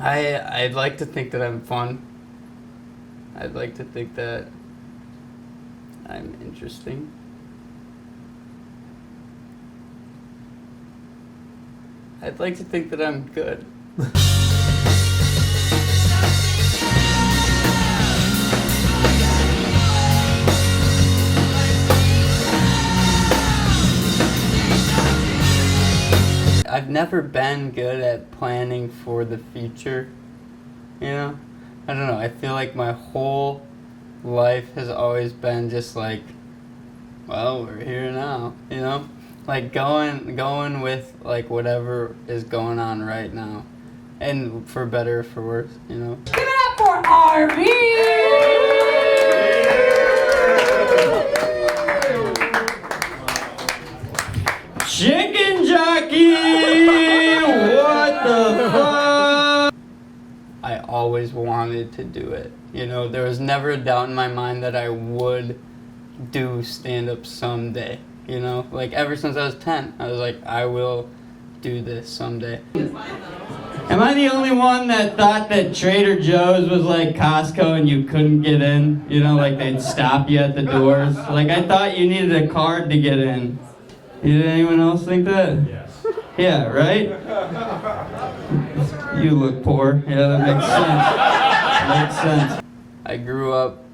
I'd like to think that I'm fun. I'd like to think that I'm interesting. I'd like to think that I'm good. I've never been good at planning for the future, you know? I don't know, I feel like my whole life has always been just like, well, we're here now, you know? Like going with like whatever is going on right now. And for better or for worse, you know? Give it up for RV! Chicken jockey! What the fuck? I always wanted to do it. You know, there was never a doubt in my mind that I would do stand-up someday. You know, like ever since I was 10, I was like, I will do this someday. Am I the only one that thought that Trader Joe's was like Costco and you couldn't get in? You know, like they'd stop you at the doors? Like I thought you needed a card to get in. Did anyone else think that? Yes. Yeah, right? You look poor. Yeah, that makes sense. Makes sense. I grew up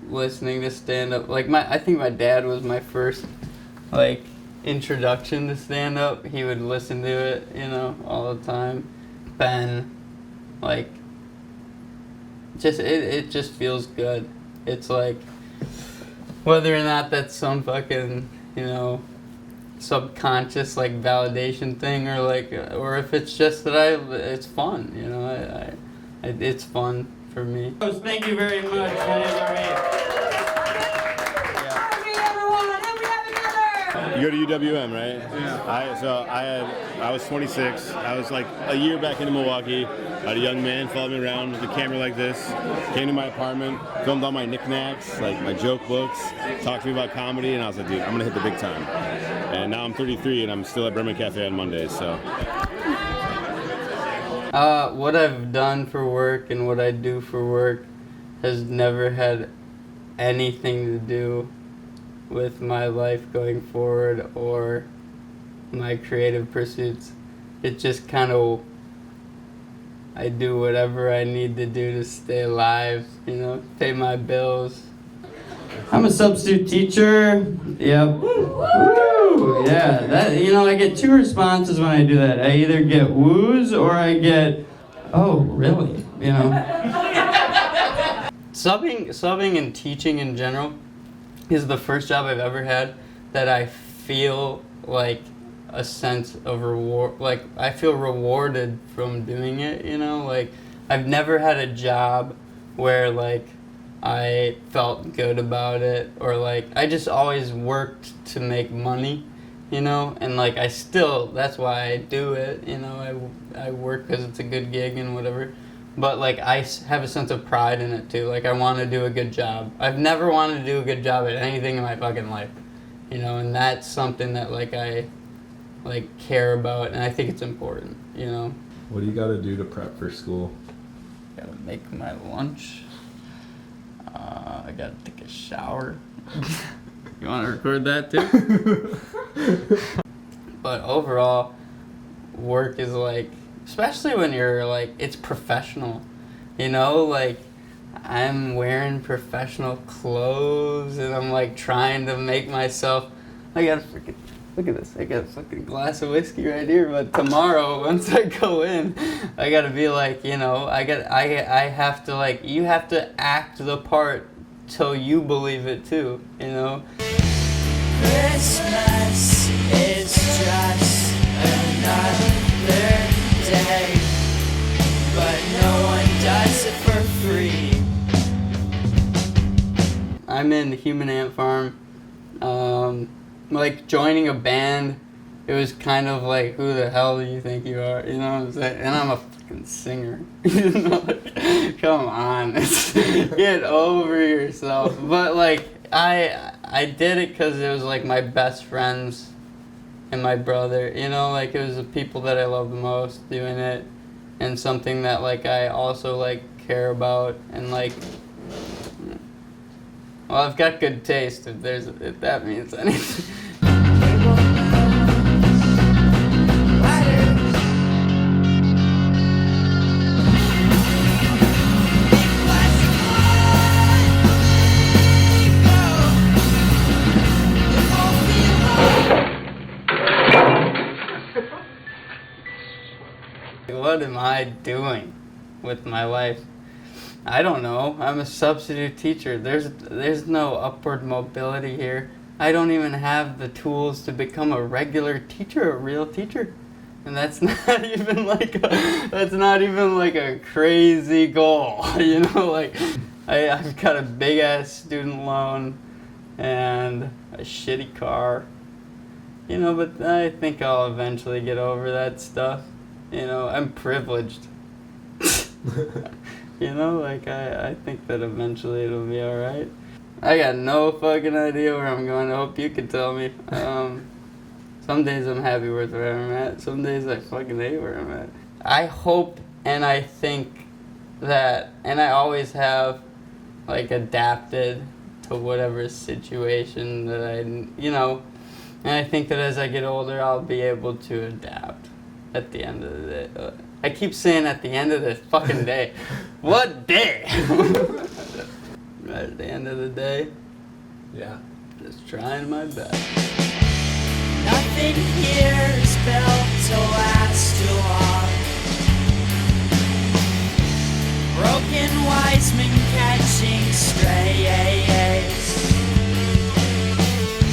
listening to stand-up. Like I think my dad was my first like introduction to stand-up. He would listen to it, you know, all the time. Ben, like, just it just feels good. It's like whether or not that's some fucking, you know, subconscious like validation thing or if it's just that it's fun, you know. It's fun for me. Thank you very much. You go to UWM, right? Yeah. I was 26. I was like a year back into Milwaukee. I had a young man follow me around with a camera like this. Came to my apartment, filmed all my knickknacks, like my joke books, talked to me about comedy, and I was like, dude, I'm gonna hit the big time. And now I'm 33 and I'm still at Bremen Cafe on Mondays, so. What I've done for work and what I do for work has never had anything to do with my life going forward or my creative pursuits. It just kind of, I do whatever I need to do to stay alive, you know, pay my bills. I'm a substitute teacher. Yep. Woo! Yeah, that, you know, I get two responses when I do that. I either get woos or I get, oh, really? You know. Subbing and teaching in general is the first job I've ever had that I feel like a sense of reward. Like I feel rewarded from doing it, you know? Like I've never had a job where like I felt good about it or like I just always worked to make money, you know? And like that's why I do it, you know? I work because it's a good gig and whatever. But like I have a sense of pride in it too. Like I want to do a good job. I've never wanted to do a good job at anything in my fucking life, you know, and that's something that like I like care about and I think it's important, you know. What do you gotta do to prep for school? Gotta make my lunch. I gotta take a shower. You want to record that too? But overall, work is like, especially when you're like, it's professional, you know, like I'm wearing professional clothes and I'm like trying to make myself, I gotta freaking, look at this, I got a fucking glass of whiskey right here, but tomorrow, once I go in, I gotta be like, you know, I have to like, you have to act the part till you believe it too, you know? Christmas is just another day, but no one does it for free. I'm in the Human Ant Farm. Like joining a band, it was kind of like, who the hell do you think you are? You know what I'm saying? And I'm a fucking singer. You know, like, come on, get over yourself. But like, I did it because it was like my best friends and my brother. You know, like it was the people that I love the most doing it. and something that like I also like care about, and like, well, I've got good taste if that means anything. What am I doing with my life? I don't know. I'm a substitute teacher. There's no upward mobility here. I don't even have the tools to become a regular teacher, a real teacher. And that's not even like a crazy goal, you know, like I've got a big ass student loan and a shitty car. You know, but I think I'll eventually get over that stuff. You know, I'm privileged. You know, like I think that eventually it'll be alright. I got no fucking idea where I'm going. I hope you can tell me. Some days I'm happy with where I'm at. Some days I fucking hate where I'm at. I hope and I think that, and I always have, like, adapted to whatever situation that you know, and I think that as I get older I'll be able to adapt. At the end of the day. I keep saying at the end of the fucking day. What day? Right at the end of the day. Yeah. Just trying my best. Nothing here is built to last too long. Broken wise men catching stray.